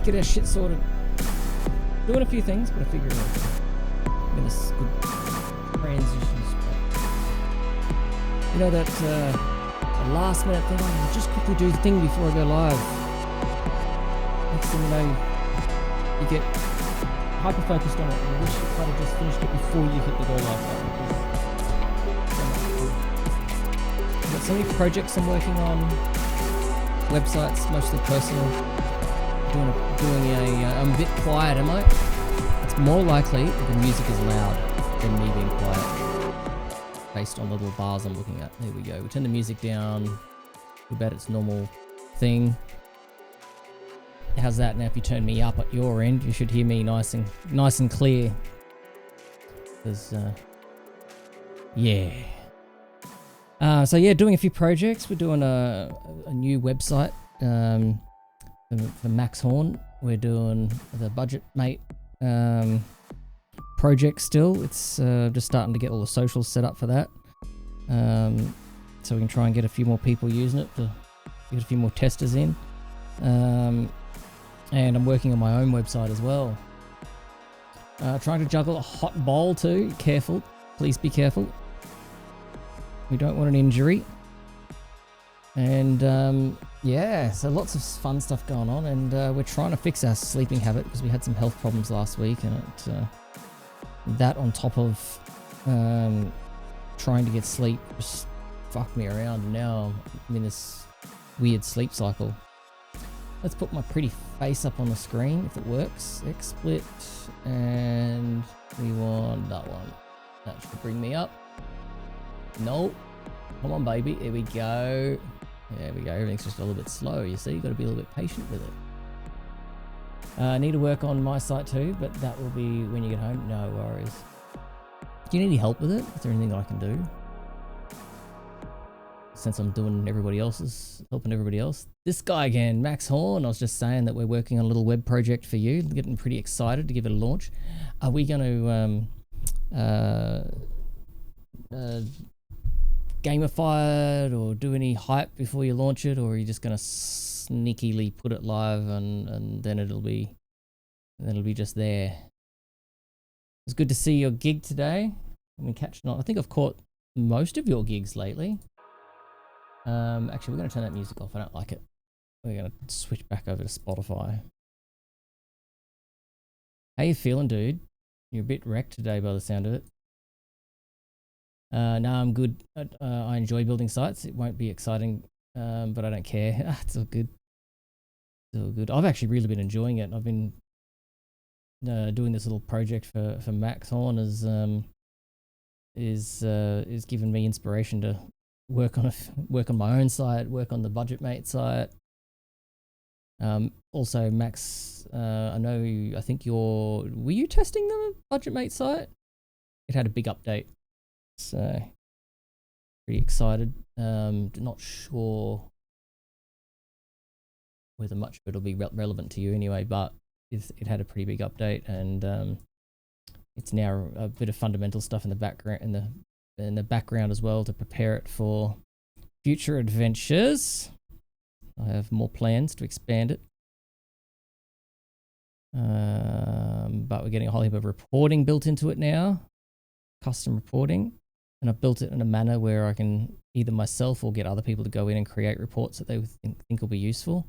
Get our shit sorted. Doing a few things, but I figure I'm in a good transition spot. You know that last minute thing, I'll just quickly do the thing before I go live. Next thing you know, you get hyper focused on it, and I wish you might have just finished it before you hit the go live button. I've got so many projects I'm working on, websites, mostly personal. I'm a bit quiet, am I? It's more likely that the music is loud than me being quiet, based on the little bars I'm looking at. There we go. We turn the music down to about its normal thing. How's that? Now if you turn me up at your end, you should hear me nice and clear. Because yeah. So yeah, doing a few projects. We're doing a new website. For Max Horn, we're doing the Budget Mate project still. It's just starting to get all the socials set up for that. So we can try and get a few more people using it, to get a few more testers in. And I'm working on my own website as well. Trying to juggle a hot bowl too. Careful, please be careful. We don't want an injury. And yeah, so lots of fun stuff going on, and we're trying to fix our sleeping habit because we had some health problems last week, and that on top of trying to get sleep just fucked me around, and now I'm in this weird sleep cycle. Let's put my pretty face up on the screen if it works. XSplit, and we want that one. That should bring me up. Nope. Come on, baby. There we go. There we go. Everything's just a little bit slow, you see. You've got to be a little bit patient with it. I need to work on my site too, but that will be when you get home. No worries. Do you need any help with it? Is there anything I can do? Since I'm doing everybody else's, helping everybody else. This guy again, Max Horn. I was just saying that we're working on a little web project for you. Getting pretty excited to give it a launch. Are we going to gamify it or do any hype before you launch it, or are you just going to sneakily put it live and then it'll be just there? It's good to see your gig today. I've been catching on. I think I've caught most of your gigs lately. Actually, we're going to turn that music off. I don't like it. We're going to switch back over to Spotify. How you feeling, dude? You're a bit wrecked today by the sound of it. No, I'm good. I enjoy building sites. It won't be exciting, but I don't care. It's all good. It's all good. I've actually really been enjoying it. I've been doing this little project for Max Horn is giving me inspiration to work on my own site, work on the Budget Mate site. Also, Max, I think were you testing the Budget Mate site? It had a big update. So, pretty excited. Not sure whether much of it will be relevant to you anyway, but it had a pretty big update, and It's now a bit of fundamental stuff in the background, in the background as well, to prepare it for future adventures. I have more plans to expand it. But we're getting a whole heap of reporting built into it now, custom reporting, and I've built it in a manner where I can either myself or get other people to go in and create reports that they think will be useful.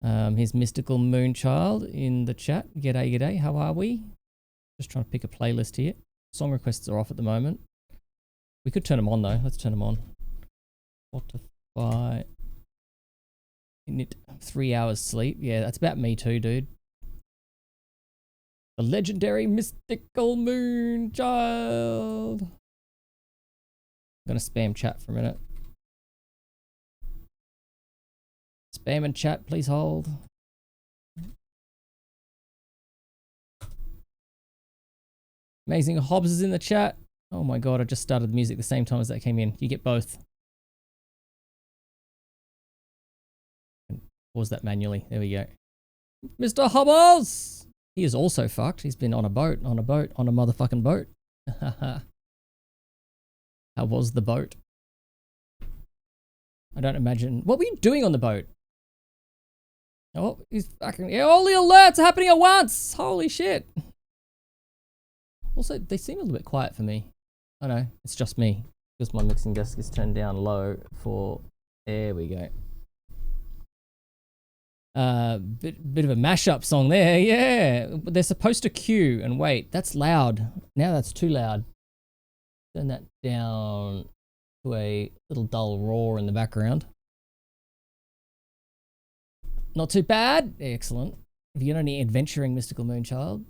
Here's Mystical Moonchild in the chat. G'day, g'day. How are we? Just trying to pick a playlist here. Song requests are off at the moment. We could turn them on though. Let's turn them on. Spotify. Need 3 hours sleep. Yeah, that's about me too, dude. The legendary Mystical Moonchild. I'm gonna spam chat for a minute. Spam and chat, please hold. Amazing Hobbs is in the chat. Oh my god, I just started the music the same time as that came in. You get both. Pause that manually. There we go. Mr. Hobbs! He is also fucked. He's been on a boat, on a motherfucking boat. How was the boat? I don't imagine. What were you doing on the boat? Oh, he's fucking. Yeah, all the alerts are happening at once! Holy shit. Also, they seem a little bit quiet for me. I know, it's just me. Because my mixing desk is turned down low for. There we go. Bit of a mashup song there, yeah. They're supposed to cue and wait. That's loud. Now that's too loud. Turn that down to a little dull roar in the background. Not too bad. Excellent. Have you got any adventuring, Mystical Moonchild?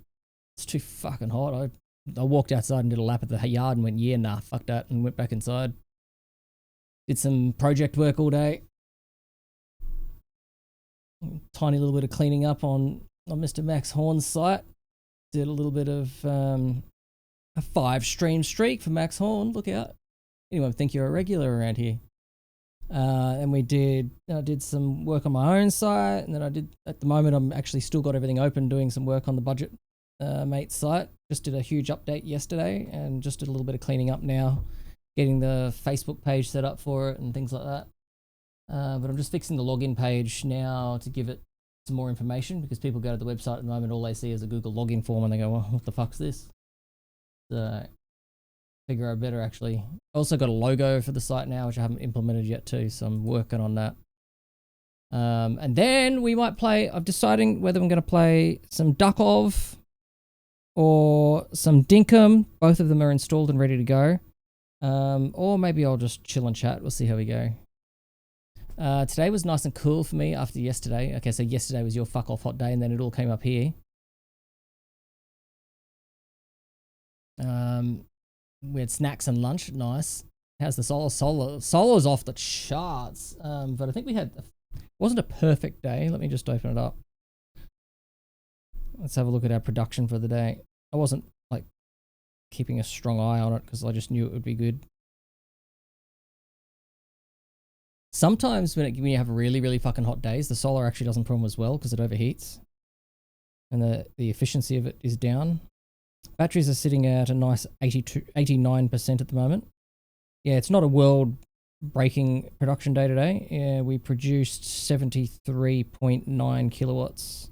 It's too fucking hot. I walked outside and did a lap at the yard and went, yeah, nah, fuck that, and went back inside. Did some project work all day. Tiny little bit of cleaning up on Mr. Max Horn's site. Did a little bit of a 5-stream streak for Max Horn. Look out. Anyone think you're a regular around here? And I did some work on my own site, and then at the moment I'm actually still got everything open doing some work on the Budget Mate site. Just did a huge update yesterday and just did a little bit of cleaning up now, getting the Facebook page set up for it and things like that. But I'm just fixing the login page now to give it some more information, because people go to the website at the moment, all they see is a Google login form and they go, well, what the fuck's this? So figure I better actually. Also got a logo for the site now, which I haven't implemented yet too, so I'm working on that. And then we might play, I'm deciding whether I'm going to play some Duckov or some Dinkum. Both of them are installed and ready to go. Or maybe I'll just chill and chat. We'll see how we go. Today was nice and cool for me after yesterday. Okay, so yesterday was your fuck off hot day, and then it all came up here. We had snacks and lunch. Nice. How's the solo? Solo's off the charts. But I think it wasn't a perfect day. Let me just open it up. Let's have a look at our production for the day. I wasn't like keeping a strong eye on it because I just knew it would be good. Sometimes when you have really, really fucking hot days, the solar actually doesn't perform as well because it overheats. And the efficiency of it is down. Batteries are sitting at a nice 89% at the moment. Yeah, it's not a world-breaking production day today. Yeah, we produced 73.9 kilowatts.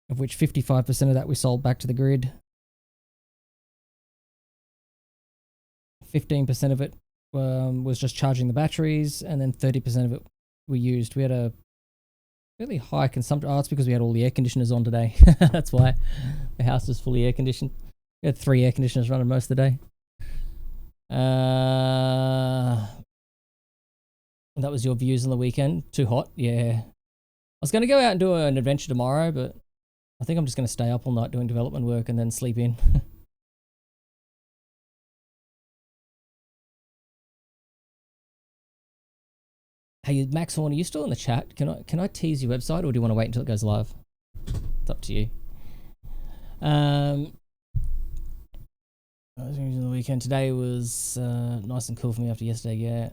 Of which 55% of that we sold back to the grid. 15% of it was just charging the batteries, and then 30% of it we used. We had a really high consumption. Oh, it's because we had all the air conditioners on today. That's why the house was fully air conditioned. We had 3 air conditioners running most of the day. And that was your views on the weekend. Too hot? Yeah. I was going to go out and do an adventure tomorrow, but I think I'm just going to stay up all night doing development work and then sleep in. Hey, Max Horn, are you still in the chat? Can I tease your website, or do you want to wait until it goes live? It's up to you. I was using the weekend. Today was nice and cool for me after yesterday, yeah.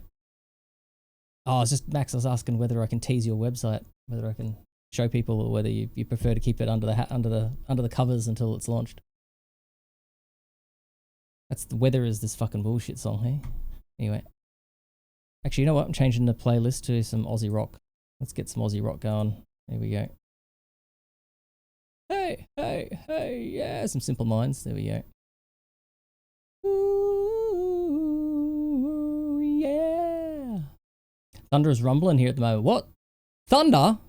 Oh, it's just Max, I was asking whether I can tease your website, whether I can show people, or whether you prefer to keep it under the covers until it's launched. That's the weather is this fucking bullshit song, hey? Anyway. Actually, you know what? I'm changing the playlist to some Aussie rock. Let's get some Aussie rock going. There we go. Hey, hey, hey, yeah, some Simple Minds. There we go. Ooh, yeah. Thunder is rumbling here at the moment. What? Thunder?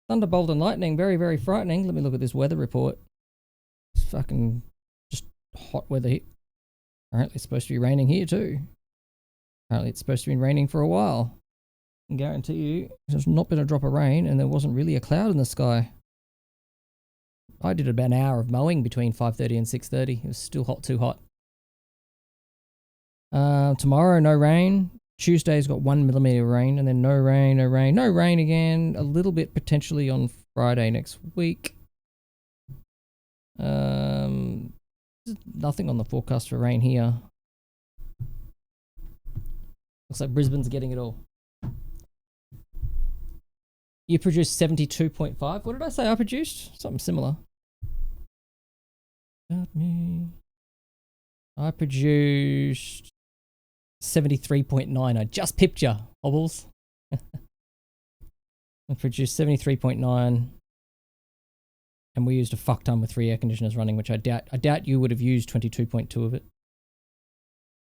Thunderbolt and lightning. Very, very frightening. Let me look at this weather report. It's fucking just hot weather here. Apparently it's supposed to be raining here too. Apparently it's supposed to be raining for a while. I can guarantee you there's not been a drop of rain and there wasn't really a cloud in the sky. I did about an hour of mowing between 5:30 and 6:30. It was still hot, too hot. Tomorrow, no rain. Tuesday's got 1 millimeter of rain, and then no rain, no rain, no rain again. A little bit potentially on Friday next week. Nothing on the forecast for rain here. Looks like Brisbane's getting it all. You produced 72.5. What did I say I produced? Something similar. Got me. I produced 73.9. I just pipped you, Hobbles. I produced 73.9. And we used a fuck ton with 3 air conditioners running, which I doubt you would have used 22.2 of it.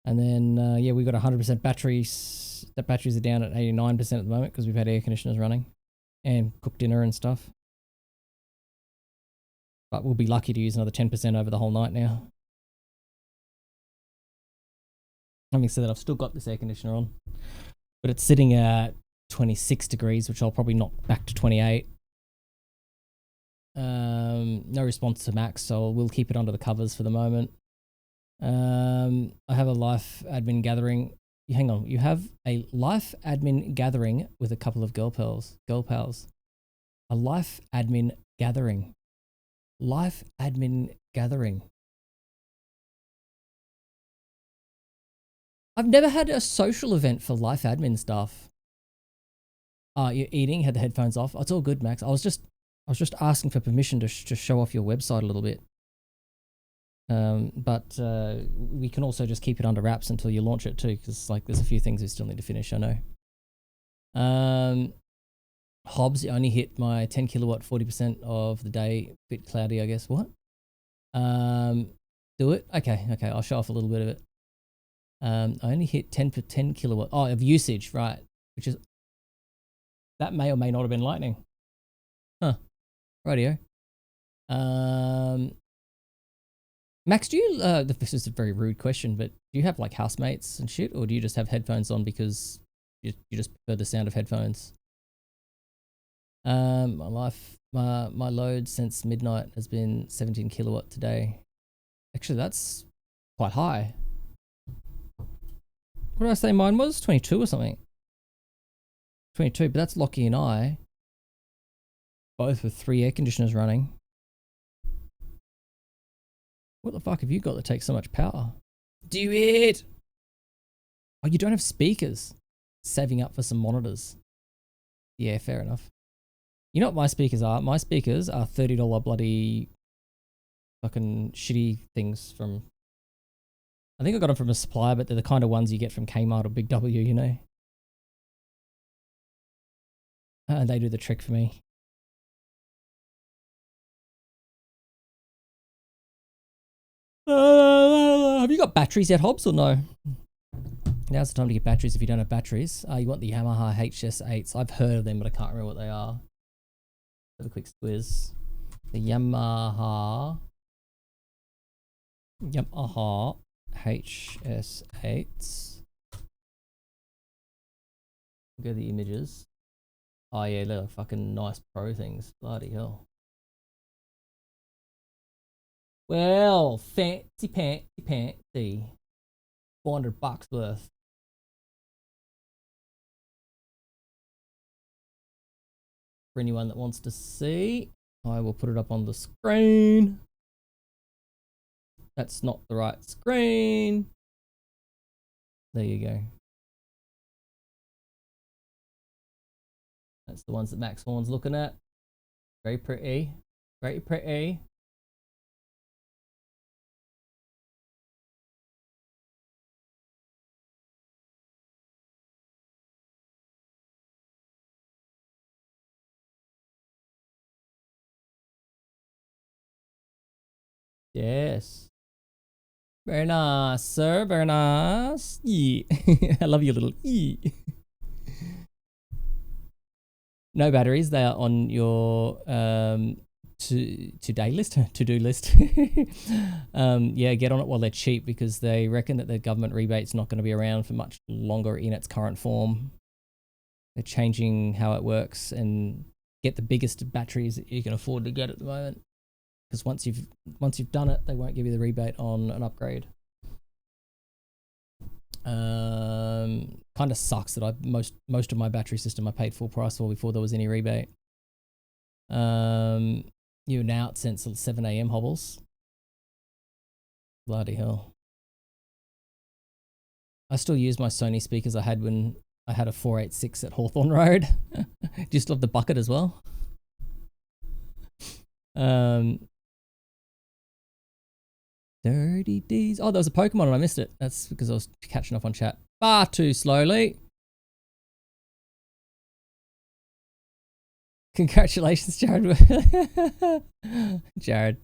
And then, yeah, we got 100% batteries. The batteries are down at 89% at the moment because we've had air conditioners running and cooked dinner and stuff. But we'll be lucky to use another 10% over the whole night now. Having said that, I've still got this air conditioner on, but it's sitting at 26 degrees, which I'll probably knock back to 28. No response to max, so we'll keep it under the covers for the moment. I have a life admin gathering. Hang on, you have a life admin gathering with a couple of girl pals. A life admin gathering. Life admin gathering. I've never had a social event for life admin stuff. You're eating, had the headphones off. Oh, it's all good, Max. I was just asking for permission to show off your website a little bit. But we can also just keep it under wraps until you launch it too, because like there's a few things we still need to finish, I know. Hobbs, I only hit my 10 kilowatt 40% of the day. Bit cloudy, I guess. What? Do it? Okay, I'll show off a little bit of it. I only hit 10 kilowatt. Oh, of usage, right? Which is, that may or may not have been lightning. Huh. Rightio. Max, do you, this is a very rude question, but do you have like housemates and shit, or do you just have headphones on because you just prefer the sound of headphones? My load since midnight has been 17 kilowatt today. Actually, that's quite high. What did I say mine was? 22 or something. 22, but that's Lockie and I. Both with 3 air conditioners running. What the fuck have you got that takes so much power? Do it! Oh, you don't have speakers. Saving up for some monitors. Yeah, fair enough. You know what my speakers are? My speakers are $30 bloody fucking shitty things from... I think I got them from a supplier, but they're the kind of ones you get from Kmart or Big W, you know? And they do the trick for me. Have you got batteries yet, Hobbs, or no? Now's the time to get batteries if you don't have batteries. You want the Yamaha HS8s. I've heard of them, but I can't remember what they are. Have a quick squiz. The Yamaha HS8s. Go to the images. Oh yeah, they're fucking nice pro things. Bloody hell. Well, fancy pantsy. $400 worth. For anyone that wants to see, I will put it up on the screen. That's not the right screen. There you go. That's the ones that Max Horn's looking at. Very pretty. Very pretty. Yes. Very nice, sir. Very nice. Yeah. I love your little E. No batteries. They are on your to-do list. Yeah, get on it while they're cheap because they reckon that the government rebate's not going to be around for much longer in its current form. They're changing how it works and get the biggest batteries that you can afford to get at the moment. Because once you've done it, they won't give you the rebate on an upgrade. Kind of sucks that most of my battery system I paid full price for before there was any rebate. You're now out since 7 a.m. hobbles. Bloody hell. I still use my Sony speakers I had when I had a 486 at Hawthorne Road. Do you still have the bucket as well? 30 Ds. Oh, there was a Pokemon and I missed it. That's because I was catching up on chat far too slowly. Congratulations, Jared. Jared.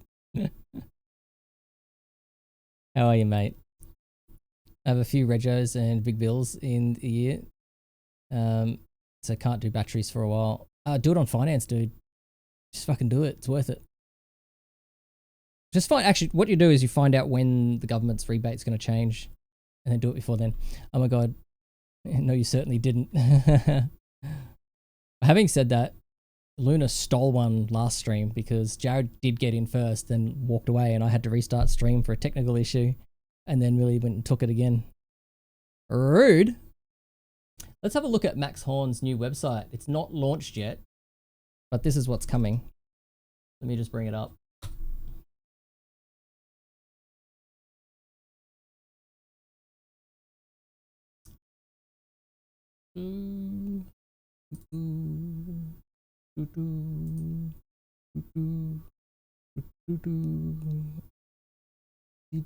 How are you, mate? I have a few regos and big bills in the year. So can't do batteries for a while. Do it on finance, dude. Just fucking do it. It's worth it. Just find, actually, what you do is you find out when the government's rebate's going to change and then do it before then. Oh my God. No, you certainly didn't. Having said that, Luna stole one last stream because Jared did get in first, then walked away and I had to restart stream for a technical issue and then really went and took it again. Rude. Let's have a look at Max Horn's new website. It's not launched yet, but this is what's coming. Let me just bring it up.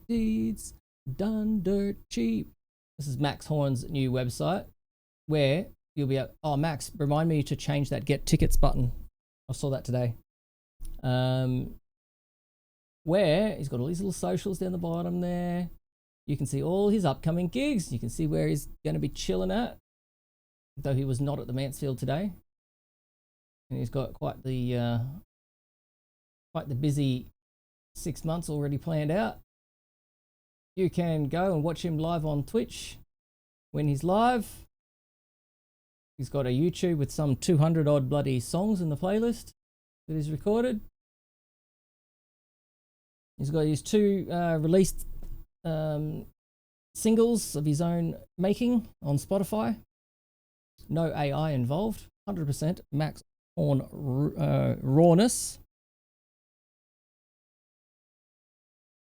Deeds done dirt cheap. This is Max Horn's new website where you'll be able, oh Max, remind me to change that get tickets button. I saw that today. Where he's got all these little socials down the bottom there. You can see all his upcoming gigs. You can see where he's going to be chilling at, though he was not at the Mansfield today. And he's got quite the busy 6 months already planned out. You can go and watch him live on Twitch when he's live. He's got a YouTube with some 200 odd bloody songs in the playlist that he's recorded. He's got his 2 released singles of his own making on Spotify. No AI involved. 100% Max Horn rawness.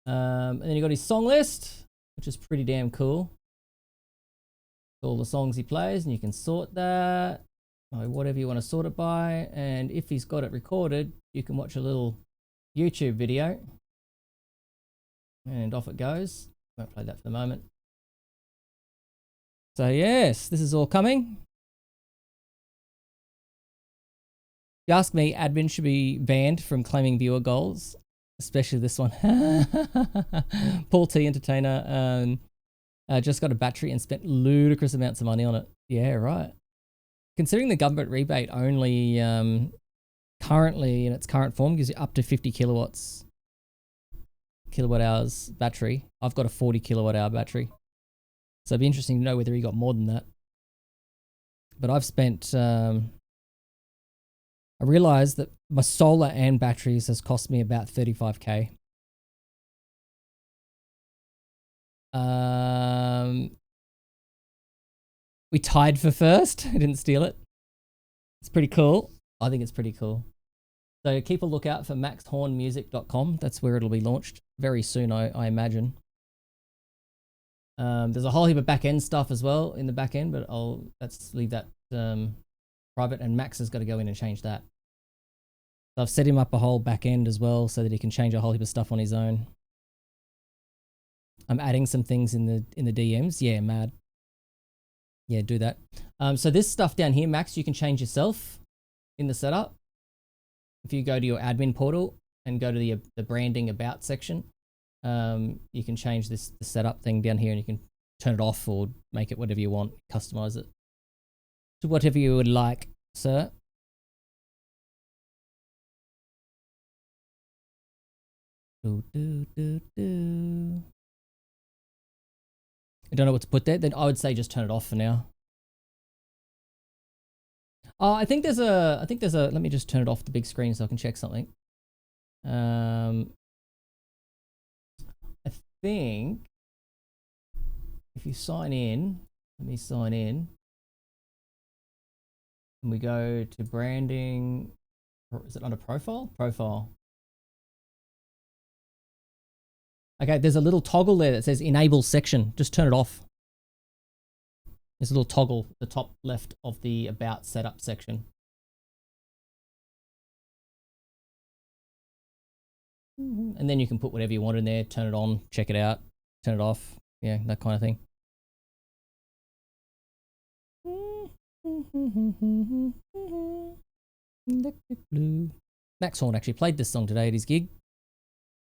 And then you got his song list, which is pretty damn cool. All the songs he plays, and you can sort that, or whatever you want to sort it by. And if he's got it recorded, you can watch a little YouTube video. And off it goes. Won't play that for the moment. So yes, this is all coming. If you ask me, admin should be banned from claiming viewer goals, especially this one. Paul T Entertainer just got a battery and spent ludicrous amounts of money on it. Yeah, right. Considering the government rebate only currently in its current form gives you up to 50 kilowatt hours battery. I've got a 40 kilowatt hour battery. So it'd be interesting to know whether he got more than that. But I've spent, I realized that my solar and batteries has cost me about 35k. We tied for first. I didn't steal it. It's pretty cool. I think it's pretty cool. So keep a lookout for maxhornmusic.com. That's where it'll be launched very soon, I imagine. There's a whole heap of back-end stuff as well in the back end, but let's leave that private, and Max has got to go in and change that. So I've set him up a whole back end as well so that he can change a whole heap of stuff on his own. I'm adding some things in the DMs. Yeah, mad. Yeah, do that. So this stuff down here, Max, you can change yourself in the setup. If you go to your admin portal and go to the branding about section, you can change the setup thing down here, and you can turn it off or make it whatever you want, customize it to whatever you would like, sir. I don't know what to put there. Then I would say just turn it off for now. Oh, I think there's a, let me just turn it off the big screen so I can check something. I think if you sign in, let me sign in, and we go to branding, is it under profile? Profile. Okay, there's a little toggle there that says enable section. Just turn it off. There's a little toggle at the top left of the about setup section. And then you can put whatever you want in there, turn it on, check it out, turn it off. Yeah, that kind of thing. Max Horn actually played this song today at his gig.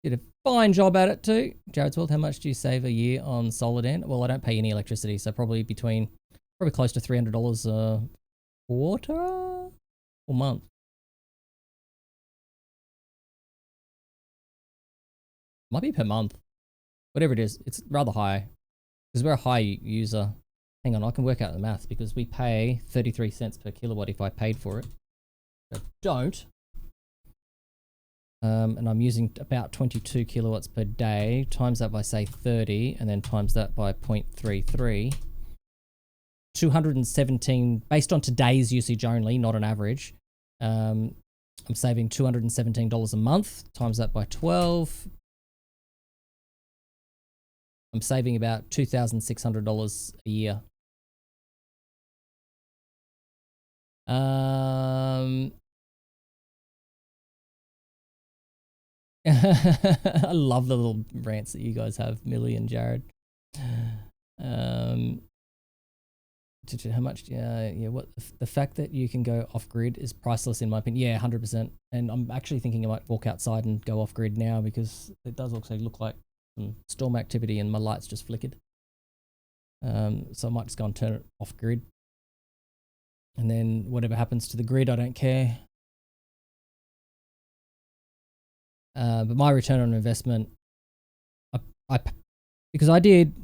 Did a fine job at it too. Jared's World, how much do you save a year on solar, Dan? Well, I don't pay any electricity, so probably close to $300 a quarter or month. Might be per month. Whatever it is, it's rather high. Because we're a high user. Hang on, I can work out the maths because we pay 33 cents per kilowatt if I paid for it. I don't. And I'm using about 22 kilowatts per day. Times that by, say, 30, and then times that by 0.33. 217, based on today's usage only, not an average. I'm saving $217 a month. Times that by 12. I'm saving about $2,600 a year. I love the little rants that you guys have, Millie and Jared. How much? What the fact that you can go off grid is priceless in my opinion. Yeah, 100%. And I'm actually thinking I might walk outside and go off grid now because it does also look like some storm activity and my lights just flickered. So I might just go and turn it off grid. And then whatever happens to the grid, I don't care. But my return on investment, because I did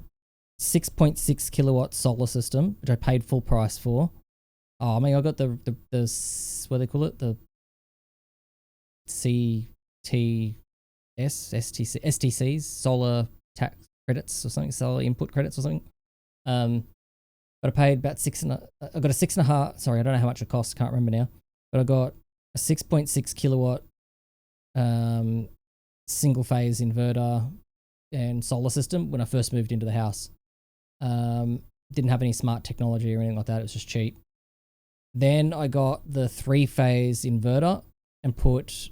6.6 kilowatt solar system, which I paid full price for. Oh, I mean, I got the what do they call it? The STCs, solar tax credits or something, solar input credits or something. But I paid about I got a 6.5, sorry, I don't know how much it cost, can't remember now. But I got a 6.6 kilowatt single phase inverter and solar system when I first moved into the house. Didn't have any smart technology or anything like that. It was just cheap. Then I got the 3-phase inverter and put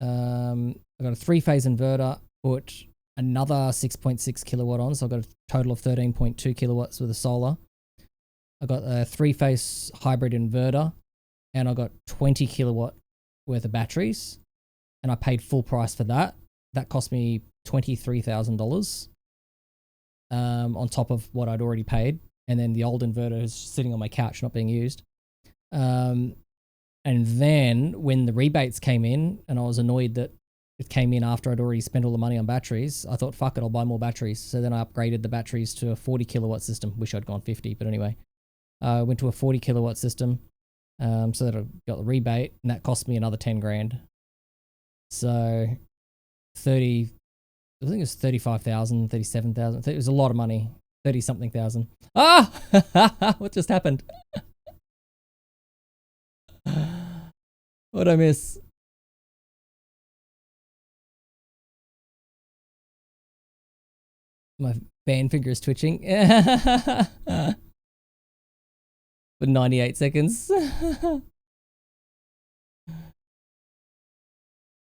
I got a 3-phase inverter, put another 6.6 kilowatt on, so I got a total of 13.2 kilowatts with the solar. I got a 3-phase hybrid inverter, and I got 20 kilowatt worth of batteries, and I paid full price for that. That cost me $23,000 on top of what I'd already paid, and then the old inverter is sitting on my couch not being used. And then when the rebates came in, and I was annoyed that it came in after I'd already spent all the money on batteries, I thought, fuck it, I'll buy more batteries. So then I upgraded the batteries to a 40 kilowatt system. Wish I'd gone 50, but anyway. I went to a 40 kilowatt system so that I got the rebate, and that cost me another 10 grand. So 30, I think it was 35,000, 37,000. It was a lot of money. 30 something thousand. Ah! What just happened? What'd I miss? My band finger is twitching. For 98 seconds.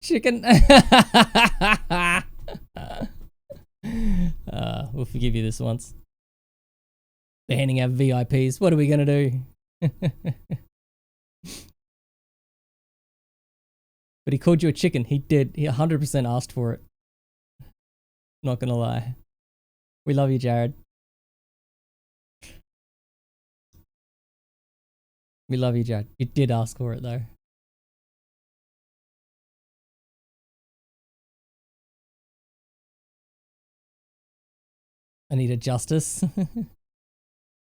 chicken. We'll forgive you this once. They're handing out VIPs. What are we going to do? But he called you a chicken. He did. He 100% asked for it. Not going to lie. We love you, Jared. We love you, Jared. You did ask for it, though. I need a justice.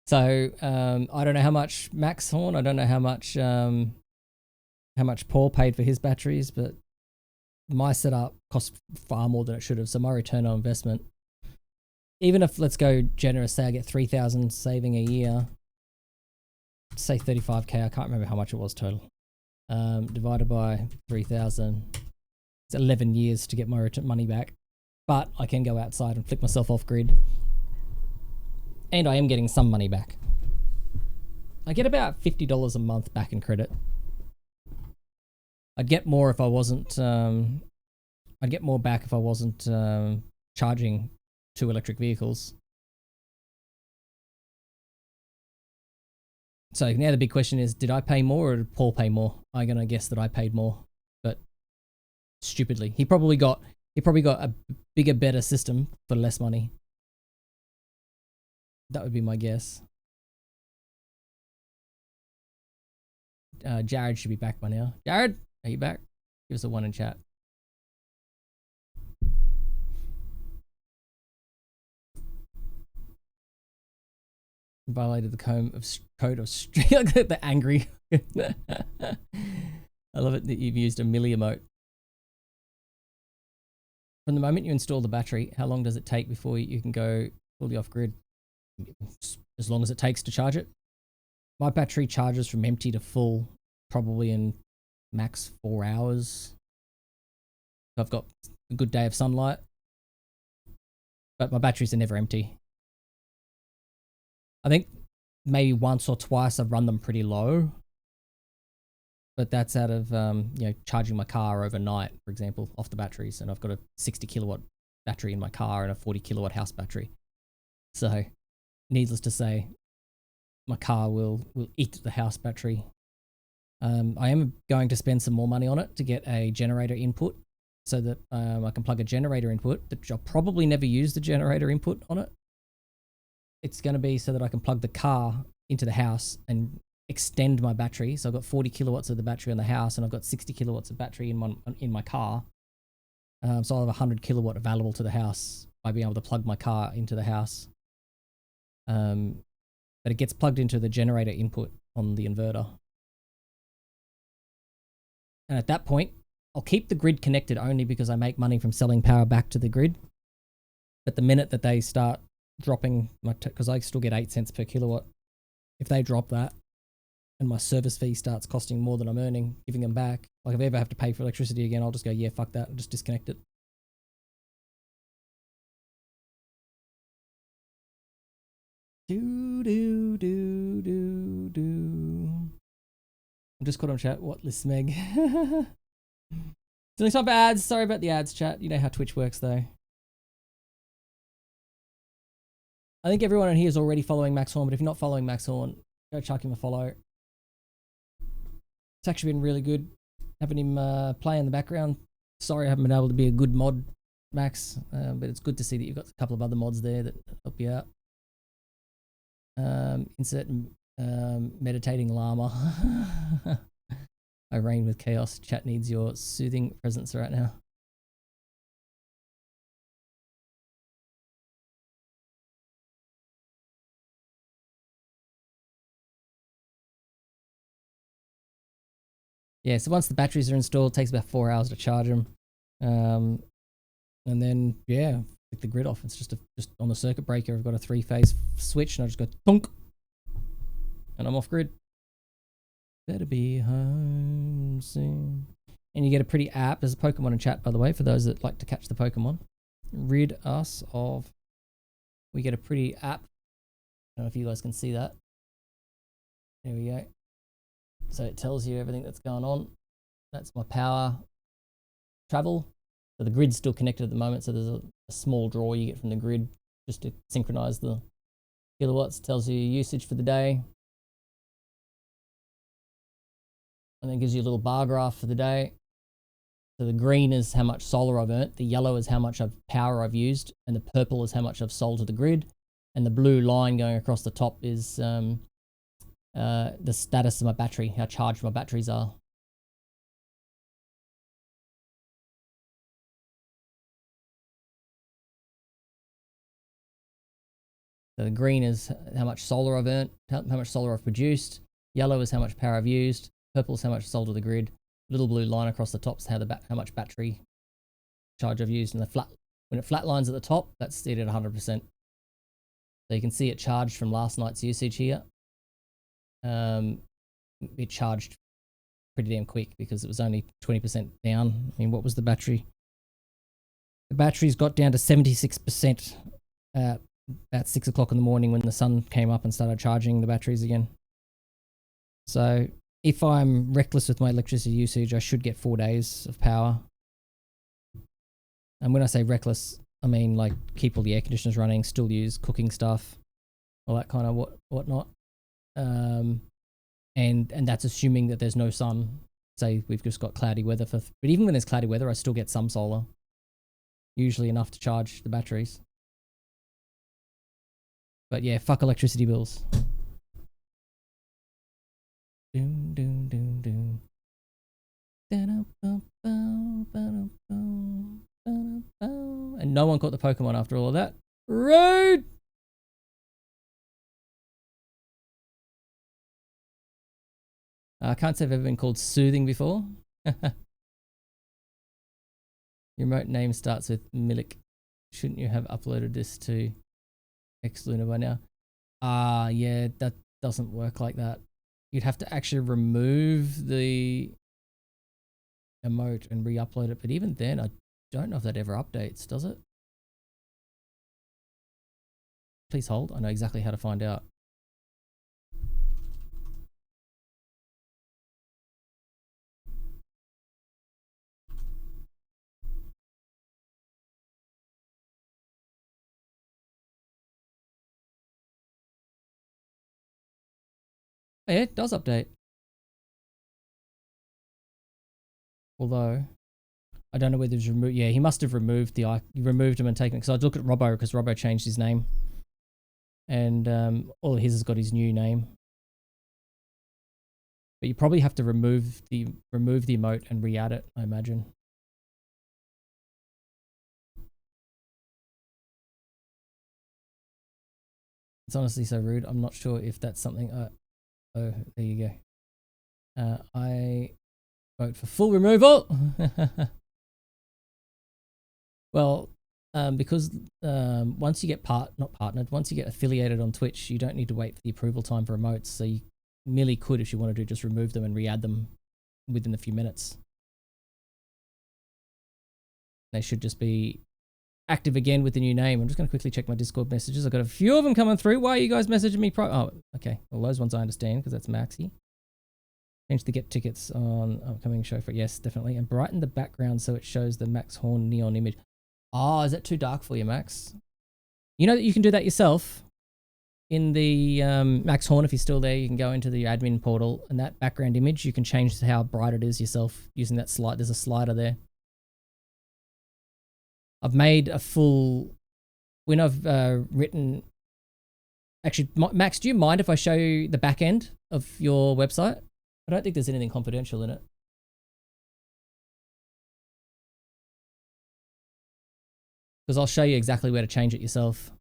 So, I don't know how much Max Horn, I don't know how much Paul paid for his batteries, but my setup cost far more than it should have. So my return on investment, even if, let's go generous, say I get 3,000 saving a year, say 35k, I can't remember how much it was total, divided by 3,000, it's 11 years to get my money back. But I can go outside and flick myself off grid. And I am getting some money back. I get about $50 a month back in credit. I'd get more if I wasn't, I'd get more back if I wasn't charging 2 electric vehicles. So now the big question is, did I pay more or did Paul pay more? I'm going to guess that I paid more, but stupidly. He probably got a bigger, better system for less money. That would be my guess. Jared should be back by now. Jared, are you back? Give us a 1 in chat. Violated the code of the angry. I love it that you've used a milli emote. From the moment you install the battery, how long does it take before you can go fully off grid? As long as it takes to charge it. My battery charges from empty to full probably in max 4 hours. I've got a good day of sunlight, but my batteries are never empty. I think maybe once or twice I've run them pretty low, but that's out of charging my car overnight, for example, off the batteries, and I've got a 60 kilowatt battery in my car and a 40 kilowatt house battery. So needless to say, my car will eat the house battery. I am going to spend some more money on it to get a generator input so that I can plug a generator input. I'll probably never use the generator input on it. It's going to be so that I can plug the car into the house and extend my battery. So I've got 40 kilowatts of the battery in the house and I've got 60 kilowatts of battery in my car. So I'll have 100 kilowatt available to the house by being able to plug my car into the house. But it gets plugged into the generator input on the inverter. And at that point, I'll keep the grid connected only because I make money from selling power back to the grid. But the minute that they start dropping because I still get 8 cents per kilowatt, if they drop that and my service fee starts costing more than I'm earning, giving them back, like if I ever have to pay for electricity again, I'll just go, yeah, fuck that, and just disconnect it. I'm just caught on chat. What list, Meg? Doing some ads. Sorry about the ads, chat. You know how Twitch works, though. I think everyone in here is already following Max Horn, but if you're not following Max Horn, go chuck him a follow. It's actually been really good having him play in the background. Sorry I haven't been able to be a good mod, Max, but it's good to see that you've got a couple of other mods there that help you out. Insert meditating llama. I reign with chaos. Chat needs your soothing presence right now. Yeah, so once the batteries are installed, it takes about 4 hours to charge them. And then, yeah, take the grid off. It's just on the circuit breaker, I've got a 3-phase switch and I just go thunk. And I'm off grid. Better be home soon. And you get a pretty app. There's a Pokemon in chat, by the way, for those that like to catch the Pokemon. Rid us of. We get a pretty app. I don't know if you guys can see that. There we go. So it tells you everything that's going on. That's my power. travel. So the grid's still connected at the moment, so there's a small draw you get from the grid just to synchronize the kilowatts. Tells you your usage for the day. And then gives you a little bar graph for the day. So the green is how much solar I've earned, the yellow is how much power I've used, and the purple is how much I've sold to the grid. And the blue line going across the top is the status of my battery, how charged my batteries are. So the green is how much solar I've earned, how much solar I've produced. Yellow is how much power I've used. Purple is how much sold to the grid. Little blue line across the top is how much battery charge I've used. And when it flatlines at the top, that's it at 100%. So you can see it charged from last night's usage here. It charged pretty damn quick because it was only 20% down. I mean, what was the battery? The battery's got down to 76% at about 6 o'clock in the morning when the sun came up and started charging the batteries again. So if I'm reckless with my electricity usage, I should get 4 days of power. And when I say reckless, I mean like keep all the air conditioners running, still use cooking stuff, all that kind of whatnot. And that's assuming that there's no sun. Say we've just got cloudy weather but even when there's cloudy weather, I still get some solar. Usually enough to charge the batteries. But yeah, fuck electricity bills. Doom, doom, doom, doom. And no one caught the Pokemon after all of that. Rude! I can't say I've ever been called soothing before. Your remote name starts with Milik. Shouldn't you have uploaded this to Xluna by now? Yeah, that doesn't work like that. You'd have to actually remove the emote and re-upload it. But even then, I don't know if that ever updates, does it? Please hold. I know exactly how to find out. Yeah, it does update. Although, I don't know whether he's removed. Yeah, he must have removed he removed him and taken it. Because I look at Robbo, because Robbo changed his name. And all of his has got his new name. But you probably have to remove the emote and re-add it, I imagine. It's honestly so rude. I'm not sure if that's something. Oh, there you go. I vote for full removal. Well, because once you get once you get affiliated on Twitch, you don't need to wait for the approval time for emotes. So you merely could, if you wanted to, just remove them and re-add them within a few minutes. They should just be active again with the new name. I'm just going to quickly check my Discord messages. I've got a few of them coming through. Why are you guys messaging me? Oh, okay. Well, those ones I understand because that's Maxi. Change the get tickets on upcoming show for yes, definitely. And brighten the background so it shows the Max Horn neon image. Oh, is that too dark for you, Max? You know that you can do that yourself. In the Max Horn, if you're still there, you can go into the admin portal and that background image, you can change how bright it is yourself using that slide. There's a slider there. I've made a full, when I've written, actually, Max, do you mind if I show you the back end of your website? I don't think there's anything confidential in it. Because I'll show you exactly where to change it yourself.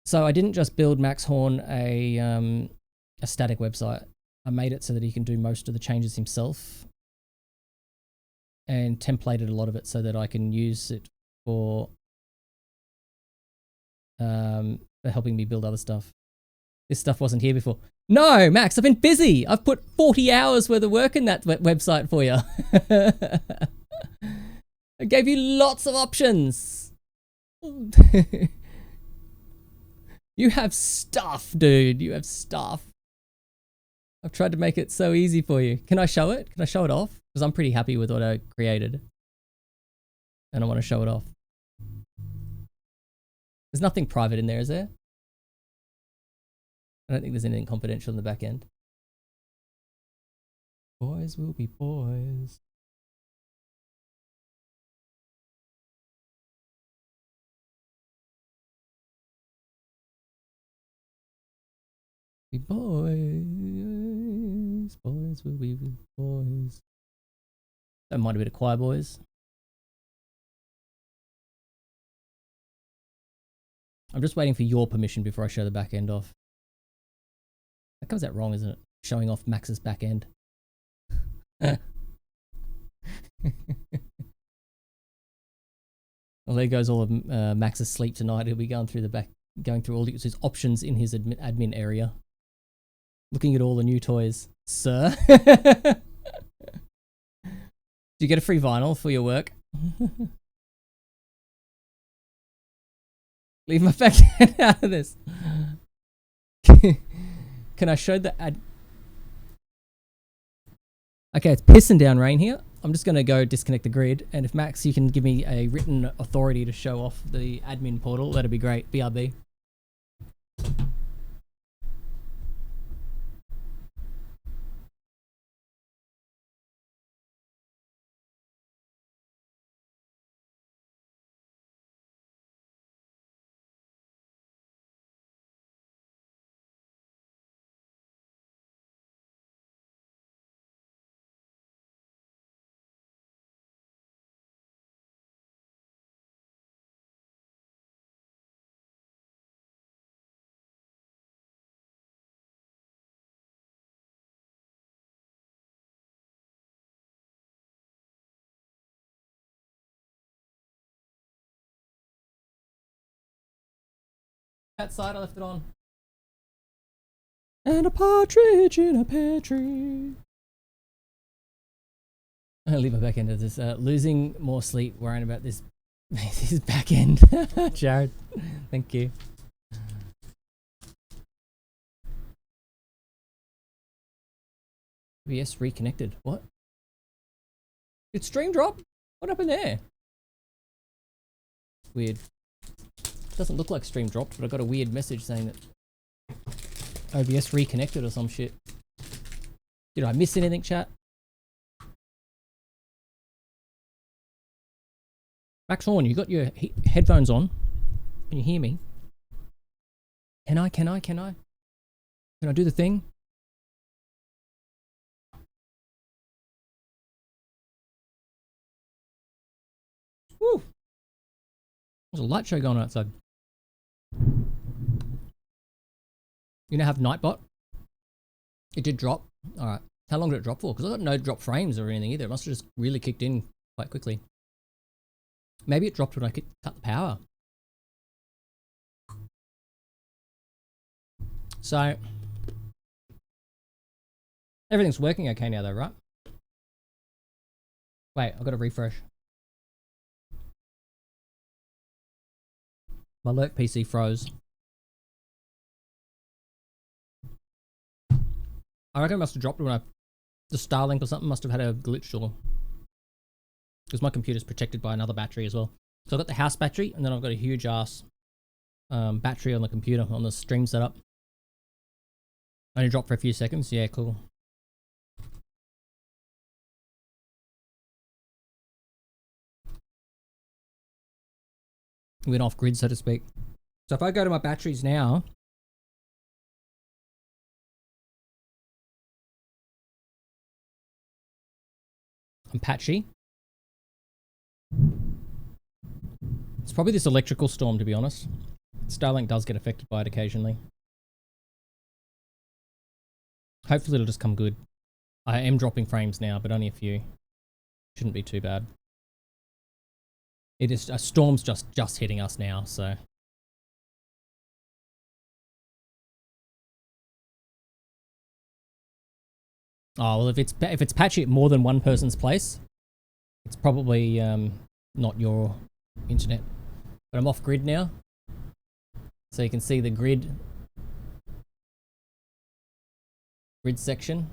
So I didn't just build Max Horn a static website. I made it so that he can do most of the changes himself. And templated a lot of it so that I can use it for helping me build other stuff. This stuff wasn't here before. No, Max, I've been busy. I've put 40 hours worth of work in that website for you. I gave you lots of options. You have stuff, dude. You have stuff. I've tried to make it so easy for you. Can I show it? Can I show it off? Because I'm pretty happy with what I created. And I want to show it off. There's nothing private in there, is there? I don't think there's anything confidential in the back end. Boys will be boys. Be boys. Boys will be boys. Don't mind a bit of choir, boys. I'm just waiting for your permission before I show the back end off. That comes out wrong, isn't it? Showing off Max's back end. Well, there goes all of Max's sleep tonight. He'll be going through all his options in his admin area. Looking at all the new toys. Sir? Do you get a free vinyl for your work? Leave my back end out of this. Can I show the ad? Okay, it's pissing down rain here. I'm just going to go disconnect the grid. And if Max, you can give me a written authority to show off the admin portal, that'd be great. BRB. That side, I left it on. And a partridge in a pear tree. I'll leave my back end of this. Losing more sleep, worrying about this his back end. Jared, thank you. OBS reconnected. What? Did stream drop? What happened there? Weird. Doesn't look like stream dropped, but I got a weird message saying that OBS reconnected or some shit. Did I miss anything, chat? Max Horn, you got your headphones on? Can you hear me? Can I do the thing? Woo! There's a light show going on outside. You now have Nightbot. It did drop. Alright. How long did it drop for? Because I got no drop frames or anything either. It must have just really kicked in quite quickly. Maybe it dropped when I cut the power. So, everything's working okay now though, right? Wait, I've got to refresh. My lurk PC froze. I reckon it must have dropped when the Starlink or something must have had a glitch, or because my computer's protected by another battery as well. So I've got the house battery, and then I've got a huge ass battery on the computer on the stream setup. Only dropped for a few seconds. Yeah, cool. Went off grid, so to speak. So if I go to my batteries now, I'm patchy. It's probably this electrical storm, to be honest. Starlink does get affected by it occasionally. Hopefully it'll just come good. I am dropping frames now, but only a few. Shouldn't be too bad. It is a storm's just hitting us now, so. Oh well, if it's patchy at more than one person's place, it's probably not your internet. But I'm off grid now, so you can see the grid grid section.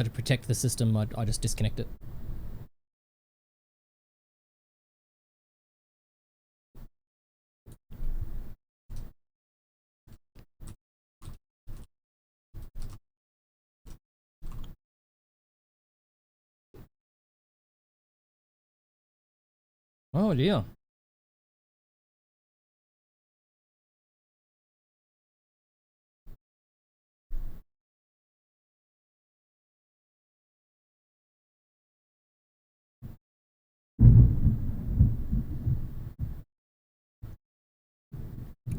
To protect the system, I just disconnect it. Oh dear.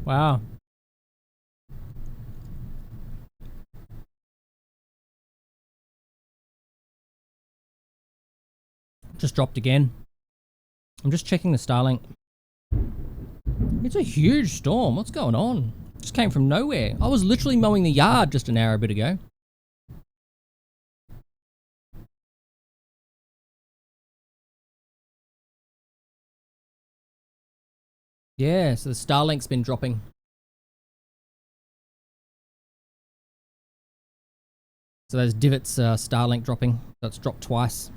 Wow. Just dropped again. I'm just checking the Starlink. It's a huge storm. What's going on? Just came from nowhere. I was literally mowing the yard just an hour a bit ago. Yeah, so the Starlink's been dropping. So those divots, Starlink dropping. That's dropped twice.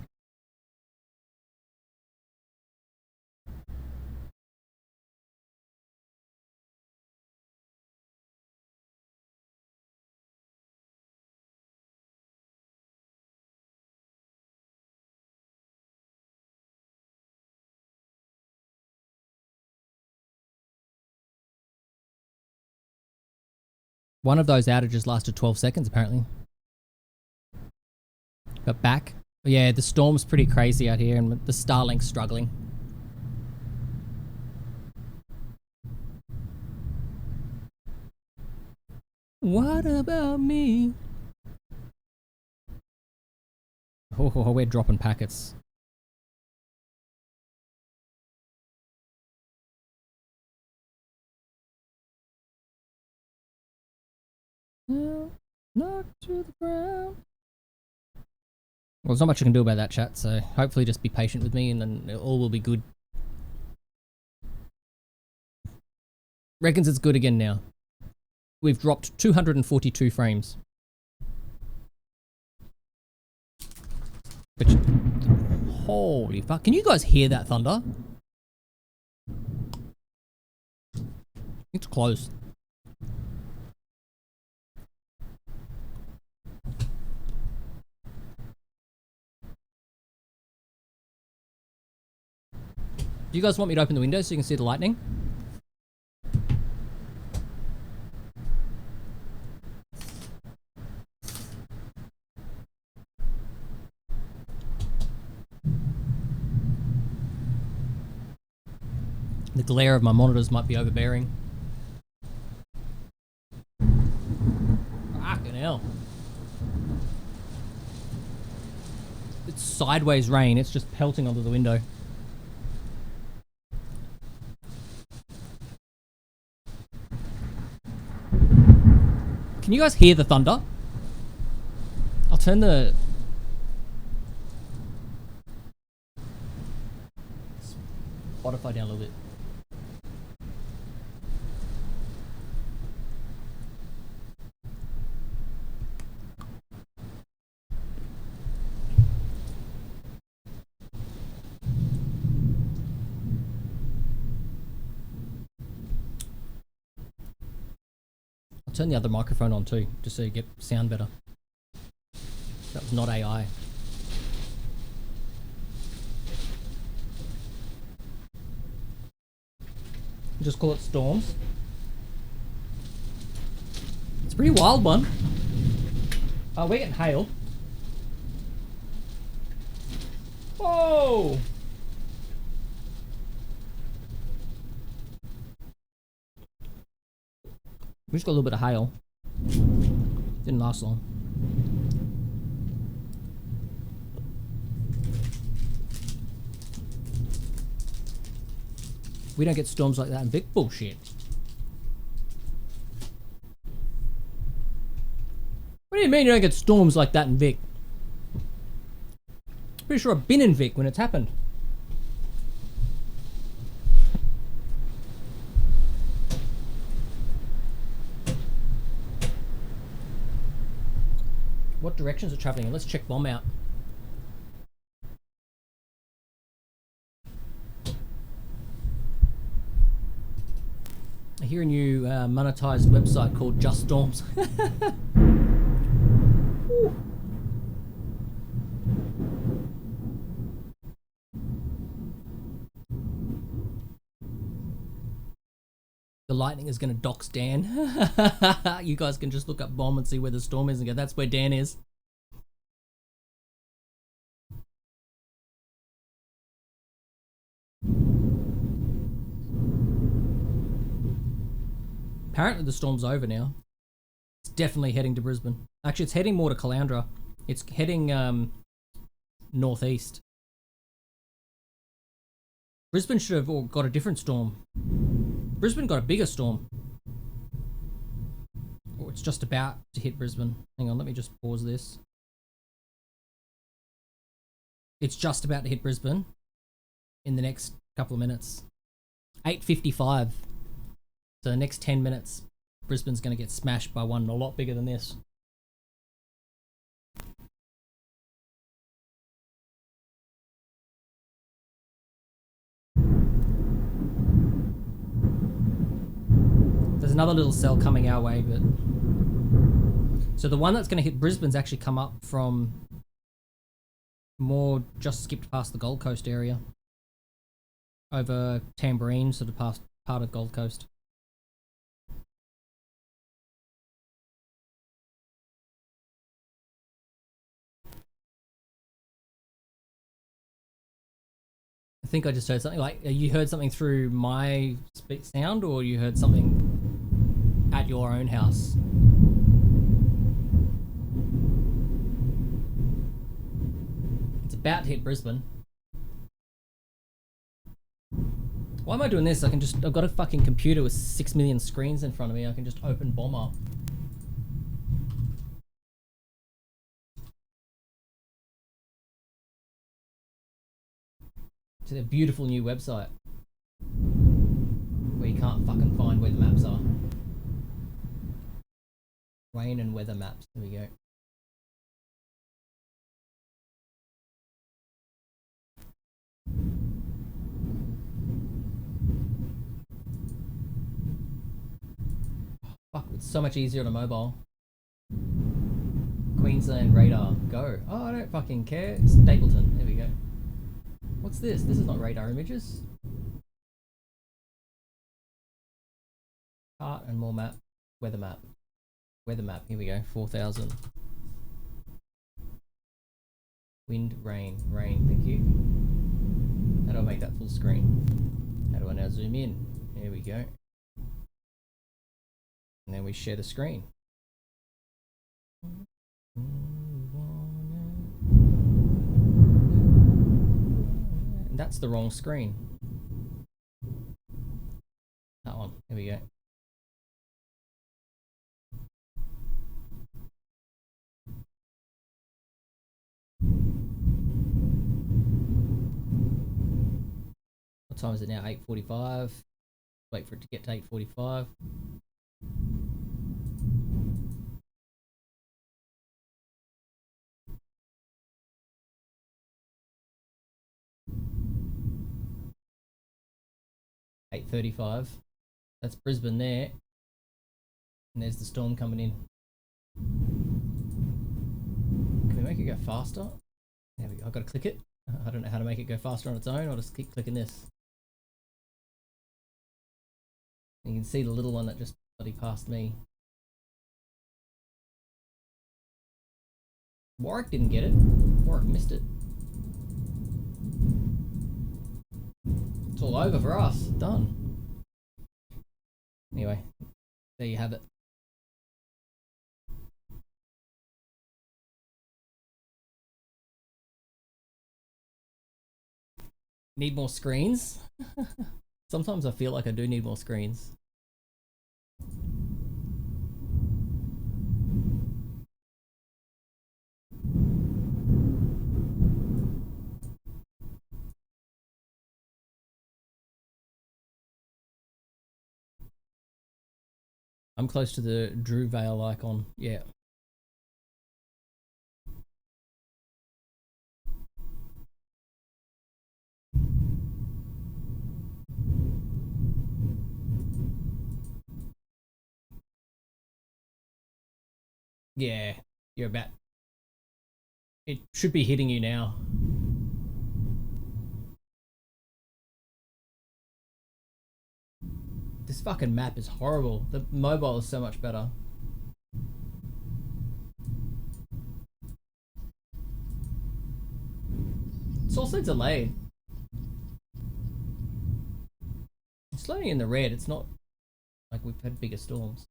One of those outages lasted 12 seconds, apparently. Got back. But yeah, the storm's pretty crazy out here, and the Starlink's struggling. What about me? Oh, we're dropping packets. Knocked to the ground. Well, there's not much I can do about that, chat, so hopefully just be patient with me and then all will be good. Reckons it's good again now. We've dropped 242 frames. But holy fuck. Can you guys hear that thunder? It's close. Do you guys want me to open the window so you can see the lightning? The glare of my monitors might be overbearing. Fucking hell. It's sideways rain, it's just pelting onto the window. Can you guys hear the thunder? I'll turn the Spotify down a little bit. I'll turn the other microphone on too, just so you get sound better. That was not AI. Just call it storms. It's a pretty wild one. Oh, we're getting hail. Whoa! We just got a little bit of hail. Didn't last long. We don't get storms like that in Vic. Bullshit. What do you mean you don't get storms like that in Vic? Pretty sure I've been in Vic when it's happened. What directions are traveling in? Let's check bomb out. I hear a new monetized website called Just Storms. The lightning is going to dox Dan. You guys can just look up bomb and see where the storm is and go, that's where Dan is. Apparently the storm's over now. It's definitely heading to Brisbane. Actually, it's heading more to Caloundra. It's heading northeast. Brisbane should have got a different storm. Brisbane got a bigger storm. Or it's just about to hit Brisbane. Hang on, let me just pause this. It's just about to hit Brisbane in the next couple of minutes. 8:55. So the next 10 minutes, Brisbane's going to get smashed by one a lot bigger than this. There's another little cell coming our way, but... So the one that's going to hit Brisbane's actually come up from more just skipped past the Gold Coast area. Over Tambourine, sort of past part of Gold Coast. I think I just heard something like, you heard something through my sound or you heard something at your own house? It's about to hit Brisbane. Why am I doing this? I've got a fucking computer with 6 million screens in front of me. I can just open bomb up. To their beautiful new website where you can't fucking find where the maps are. Rain and weather maps. There we go. Fuck, it's so much easier on a mobile. Queensland radar, go. Oh, I don't fucking care. Stapleton, there we go. What's this? This is not radar images. Chart and more map. Weather map. Weather map, here we go. 4,000. Wind, rain, thank you. How do I make that full screen? How do I now zoom in? There we go. And then we share the screen. And that's the wrong screen. That one, here we go. What time is it now? 8:45. Wait for it to get to 8:45. $8:35. That's Brisbane there. And there's the storm coming in. Can we make it go faster? There we go. I've got to click it. I don't know how to make it go faster on its own. I'll just keep clicking this. You can see the little one that just bloody passed me. Warwick didn't get it. Warwick missed it. It's all over for us. Done. Anyway, there you have it. Need more screens? Sometimes I feel like I do need more screens. I'm close to the Drew Vale icon. Yeah. Yeah, you're about. It should be hitting you now. This fucking map is horrible. The mobile is so much better. It's also delayed. It's loading in the red. It's not like we've had bigger storms.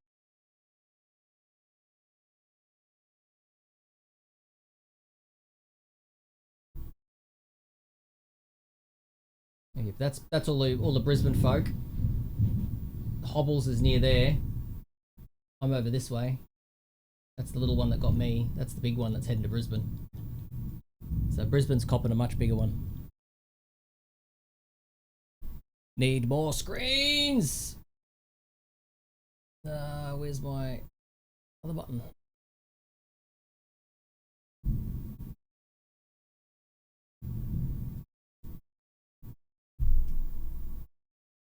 Yeah, that's all the Brisbane folk. Hobbles is near there. I'm over this way. That's the little one that got me. That's the big one that's heading to Brisbane. So Brisbane's copping a much bigger one. Need more screens. Where's my other button?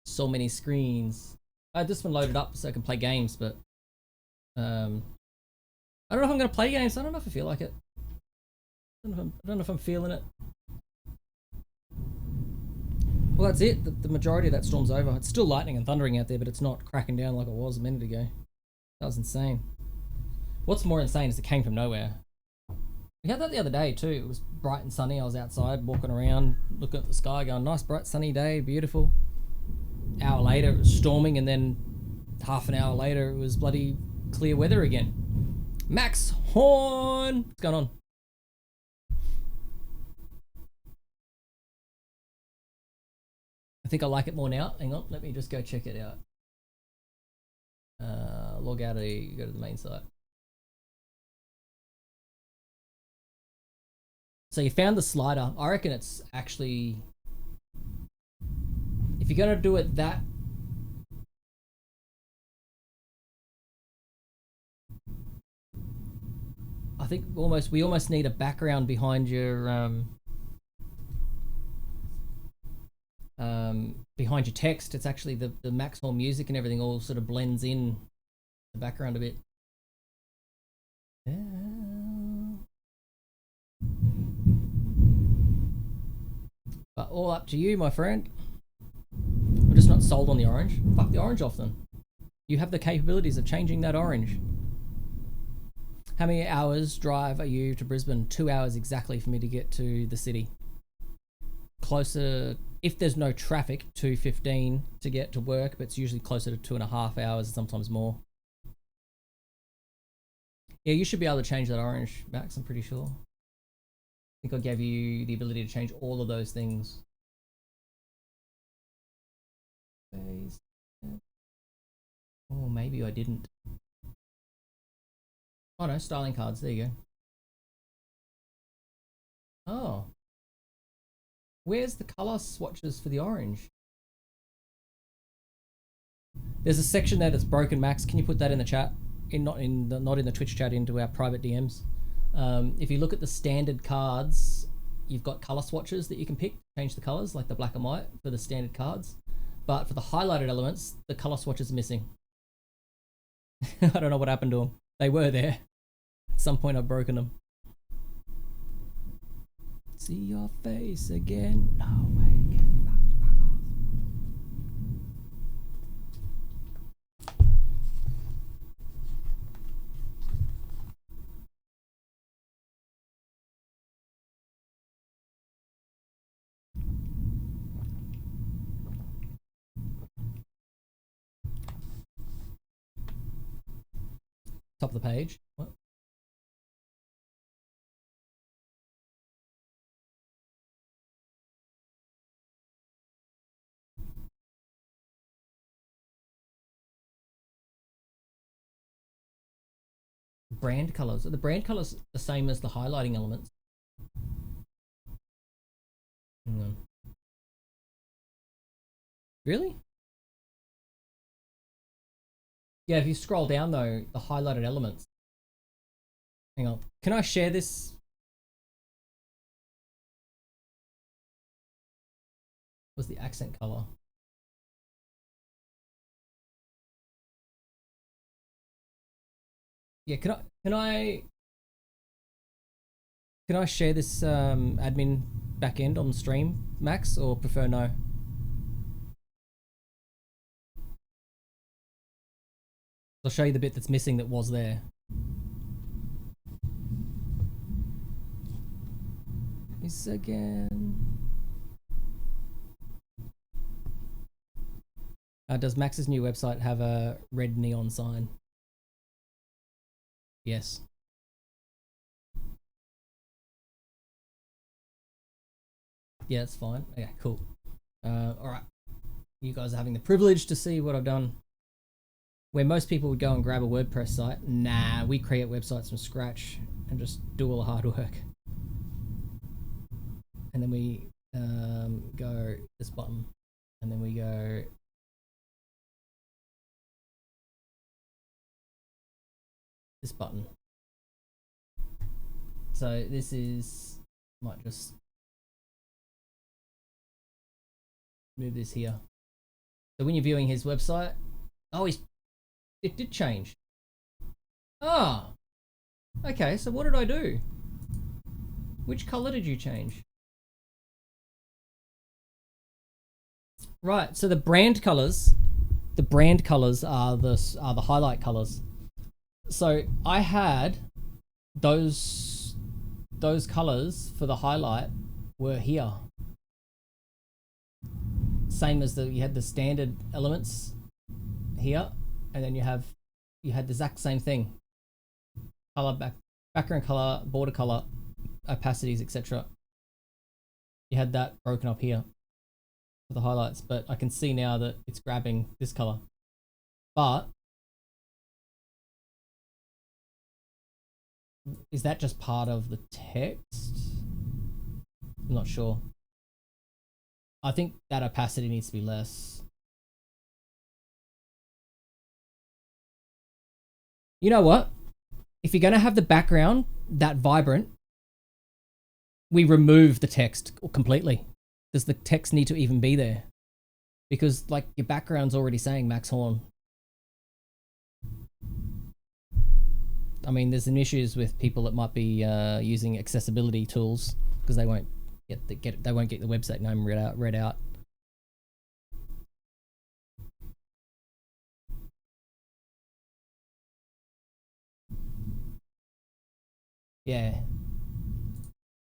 So many screens. I had this one loaded up so I can play games, but I don't know if I'm going to play games. I don't know if I feel like it. I don't know if I'm feeling it. Well, that's it. The majority of that storm's over. It's still lightning and thundering out there, but it's not cracking down like it was a minute ago. That was insane. What's more insane is it came from nowhere. We had that the other day too. It was bright and sunny. I was outside walking around, looking at the sky, going, nice, bright, sunny day, beautiful. Hour later, it was storming, and then half an hour later, it was bloody clear weather again. Max Horn! What's going on? I think I like it more now. Hang on, let me just go check it out. Log out, go to the main site. So you found the slider. I reckon it's actually, if you're gonna do it that, I think we almost need a background behind your behind your text. It's actually the Max Hall music and everything all sort of blends in the background a bit. Yeah. But all up to you, my friend. I'm just not sold on the orange. Fuck the orange off then. You have the capabilities of changing that orange. How many hours drive are you to Brisbane? 2 hours exactly for me to get to the city. Closer, if there's no traffic, 2:15 to get to work, but it's usually closer to 2.5 hours, sometimes more. Yeah, you should be able to change that orange, Max, I'm pretty sure. I think I gave you the ability to change all of those things. Oh, maybe I didn't. Oh no, styling cards, there you go. Oh. Where's the color swatches for the orange? There's a section there that's broken, Max. Can you put that in the chat? Not in the Twitch chat, into our private DMs. If you look at the standard cards, you've got color swatches that you can pick, change the colors, like the black and white for the standard cards. But for the highlighted elements, the color swatches are missing. I don't know what happened to them. They were there. At some point I've broken them. See your face again. No way. Top of the page. What? Brand colors. Are the brand colors the same as the highlighting elements? Hang on. Really? Yeah, if you scroll down though, the highlighted elements. Hang on. Can I share this? What's the accent color? Yeah, can I share this admin backend on stream, Max, or prefer no? I'll show you the bit that's missing that was there. This again. Does Max's new website have a red neon sign? Yes. Yeah, it's fine. Okay, cool. All right. You guys are having the privilege to see what I've done. Where most people would go and grab a WordPress site, nah, we create websites from scratch and just do all the hard work. And then we go this button, and then we go this button. So this is, might just move this here. So when you're viewing his website, oh, it did change. Ah, okay, so what did I do? Which color did you change? Right, so the brand colors are the highlight colors. So I had those colors for the highlight were here. Same as you had the standard elements here, and then you had the exact same thing. Color, background color, border color, opacities, etc. You had that broken up here for the highlights, but I can see now that it's grabbing this color. But is that just part of the text? I'm not sure. I think that opacity needs to be less. You know what? If you're going to have the background that vibrant, we remove the text completely. Does the text need to even be there? Because like your background's already saying Max Horn. I mean, there's some issues with people that might be using accessibility tools because they won't get the website name read out. Yeah.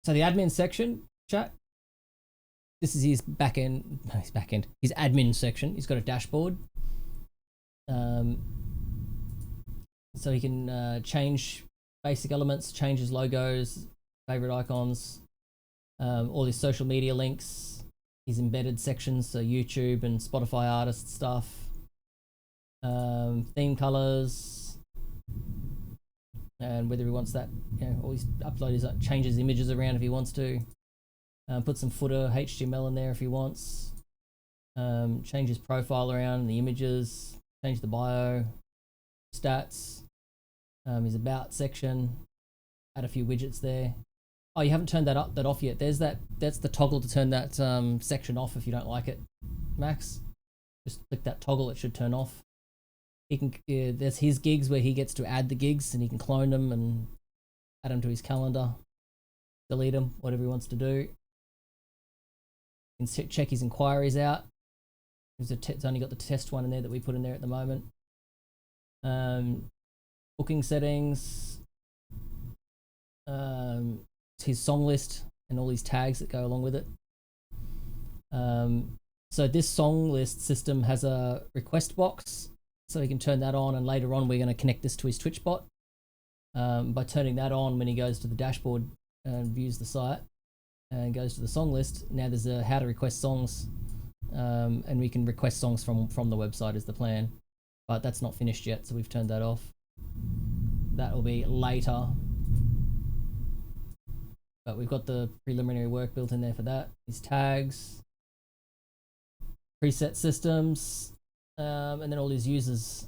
So the admin section, chat. This is his backend. His admin section. He's got a dashboard. So he can change basic elements, change his logos, favorite icons, all his social media links, his embedded sections, so YouTube and Spotify artist stuff, theme colors, and whether he wants that, always upload his change his images around if he wants to, put some footer HTML in there if he wants, change his profile around the images, change the bio, stats, his about section, add a few widgets there. Oh, you haven't turned that off yet. That's the toggle to turn that section off if you don't like it, Max. Just click that toggle, it should turn off. He can there's his gigs where he gets to add the gigs and he can clone them and add them to his calendar, delete them, whatever he wants to do. You can check his inquiries out. It's only got the test one in there that we put in there at the moment. Booking settings, his song list and all these tags that go along with it. So this song list system has a request box, so he can turn that on, and later on we're going to connect this to his Twitch bot by turning that on when he goes to the dashboard and views the site and goes to the song list. Now there's a how to request songs, and we can request songs from the website is the plan, but that's not finished yet, so we've turned that off. That will be later, but we've got the preliminary work built in there for that. These tags, preset systems, and then all these users.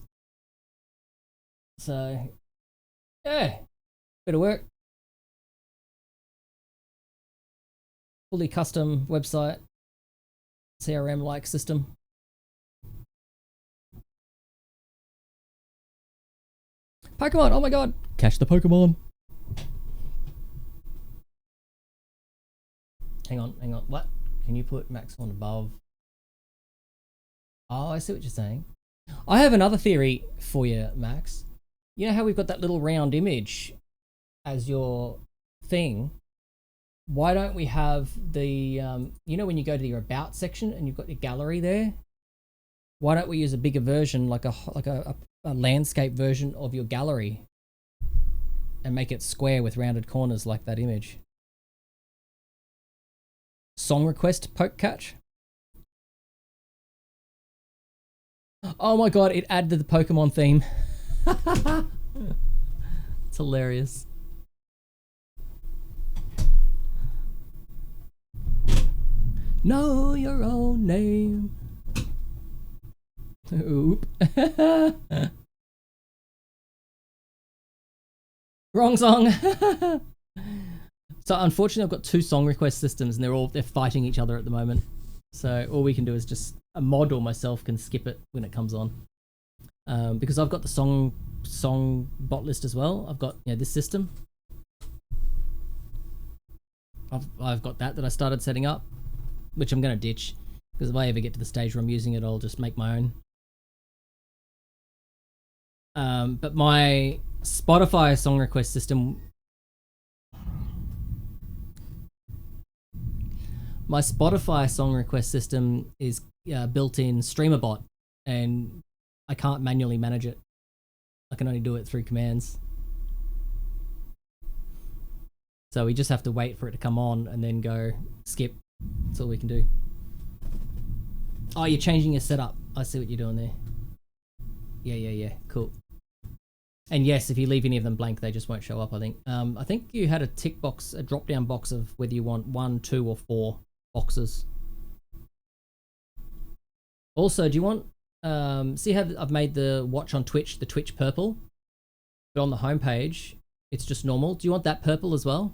So, yeah, bit of work. Fully custom website, CRM-like system. Pokemon, oh my god, catch the Pokemon. Hang on, what? Can you put Max on above? Oh, I see what you're saying. I have another theory for you, Max. You know how we've got that little round image as your thing? Why don't we have the, you know when you go to your About section and you've got your gallery there? Why don't we use a bigger version, like a landscape version of your gallery and make it square with rounded corners like that image? Song request poke catch. Oh my god, it added the Pokemon theme. It's hilarious. Know your own name. Oop. Wrong song. So unfortunately I've got two song request systems and they're fighting each other at the moment. So all we can do is just a mod or myself can skip it when it comes on. Because I've got the song bot list as well. I've got, you know, this system. I've got that I started setting up, which I'm going to ditch because if I ever get to the stage where I'm using it, I'll just make my own. But my Spotify song request system, is built-in streamer bot, and I can't manually manage it. I can only do it through commands. So we just have to wait for it to come on and then go skip. That's all we can do. Oh, you're changing your setup. I see what you're doing there. Yeah. Cool. And yes, if you leave any of them blank, they just won't show up, I think. I think you had a tick box, a drop-down box of whether you want 1, 2, or 4 boxes. Also, do you want... see how I've made the watch on Twitch, the Twitch purple? But on the homepage, it's just normal. Do you want that purple as well?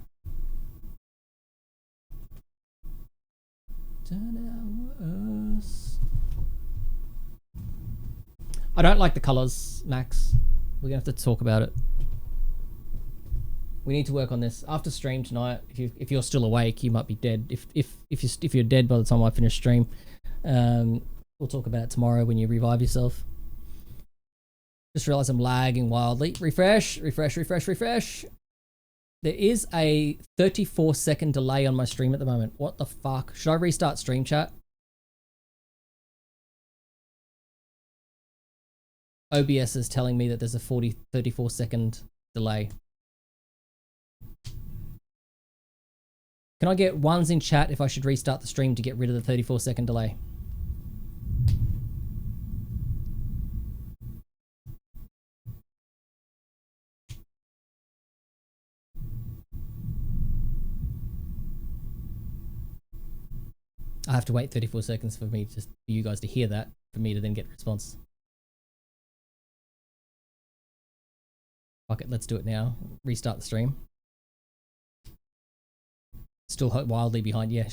I don't like the colors, Max. We're gonna have to talk about it. We need to work on this after stream tonight. If you're still awake, you might be dead. If you're dead by the time I finish stream, we'll talk about it tomorrow when you revive yourself. Just realized I'm lagging wildly. Refresh. There is a 34-second delay on my stream at the moment. What the fuck? Should I restart stream chat? OBS is telling me that there's a 34-second delay. Can I get ones in chat if I should restart the stream to get rid of the 34-second delay? I have to wait 34 seconds for you guys to hear that, for me to then get a response. Fuck it, let's do it now. Restart the stream. Still wildly behind. Yeah,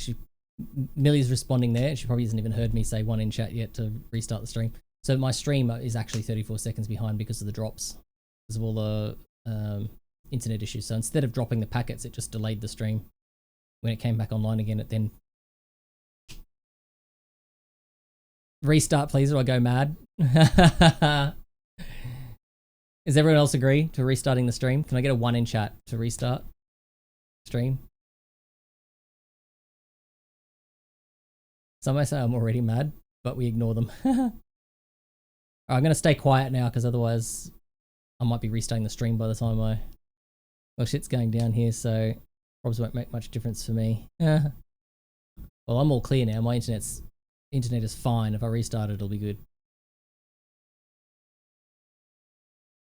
Millie's responding there. She probably hasn't even heard me say one in chat yet to restart the stream. So my stream is actually 34 seconds behind because of the drops, because of all the internet issues. So instead of dropping the packets, it just delayed the stream. When it came back online again, it then... Restart, please, or I go mad. Does everyone else agree to restarting the stream? Can I get a 1 in chat to restart stream? Some may say I'm already mad, but we ignore them. I'm going to stay quiet now because otherwise I might be restarting the stream by the time well, shit's going down here, so probably won't make much difference for me. Well, I'm all clear now. My internet is fine. If I restart it, it'll be good.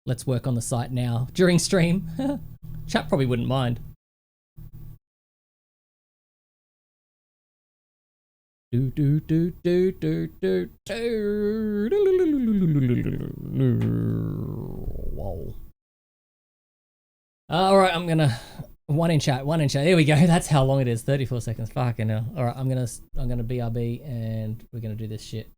Let's work on the site now during stream. Chat probably wouldn't mind. Whoa. All right, I'm gonna one in chat. There we go. That's how long it is. 34 seconds. Fucking hell. All right, I'm gonna BRB and we're gonna do this shit.